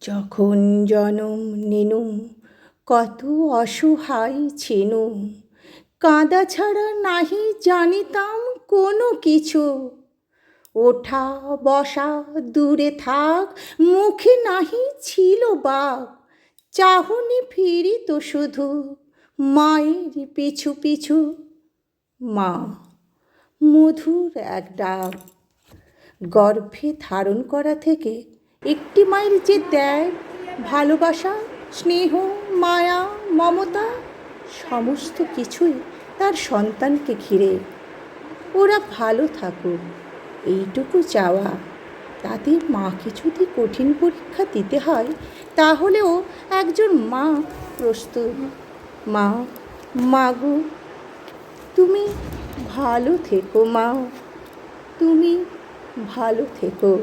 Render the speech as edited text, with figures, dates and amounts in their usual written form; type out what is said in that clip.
যখন জনম নেনু কত অসহায় ছিনু, কাঁদা ছাড়া নাহি জানিতাম কোনো কিছু। ওঠা বসা দূরে থাক, মুখে নাহি ছিল বাক, চাহনি ফিরিত শুধু মায়ের পিছু পিছু। মা, মধুর এক ডাক। গর্ভে ধারণ করা থেকে একটি মায়ের যে দেয় ভালোবাসা, স্নেহ, মায়া, মমতা, সমস্ত কিছুই তার সন্তানকে ঘিরে। ওরা ভালো থাকুক এইটুকু চাওয়া। তাদের মাকে যদি কঠিন পরীক্ষা দিতে হয় তাহলেও একজন মা প্রস্তুত। মা, মাগো, তুমি ভালো থেকো মা, তুমি ভালো থেকো।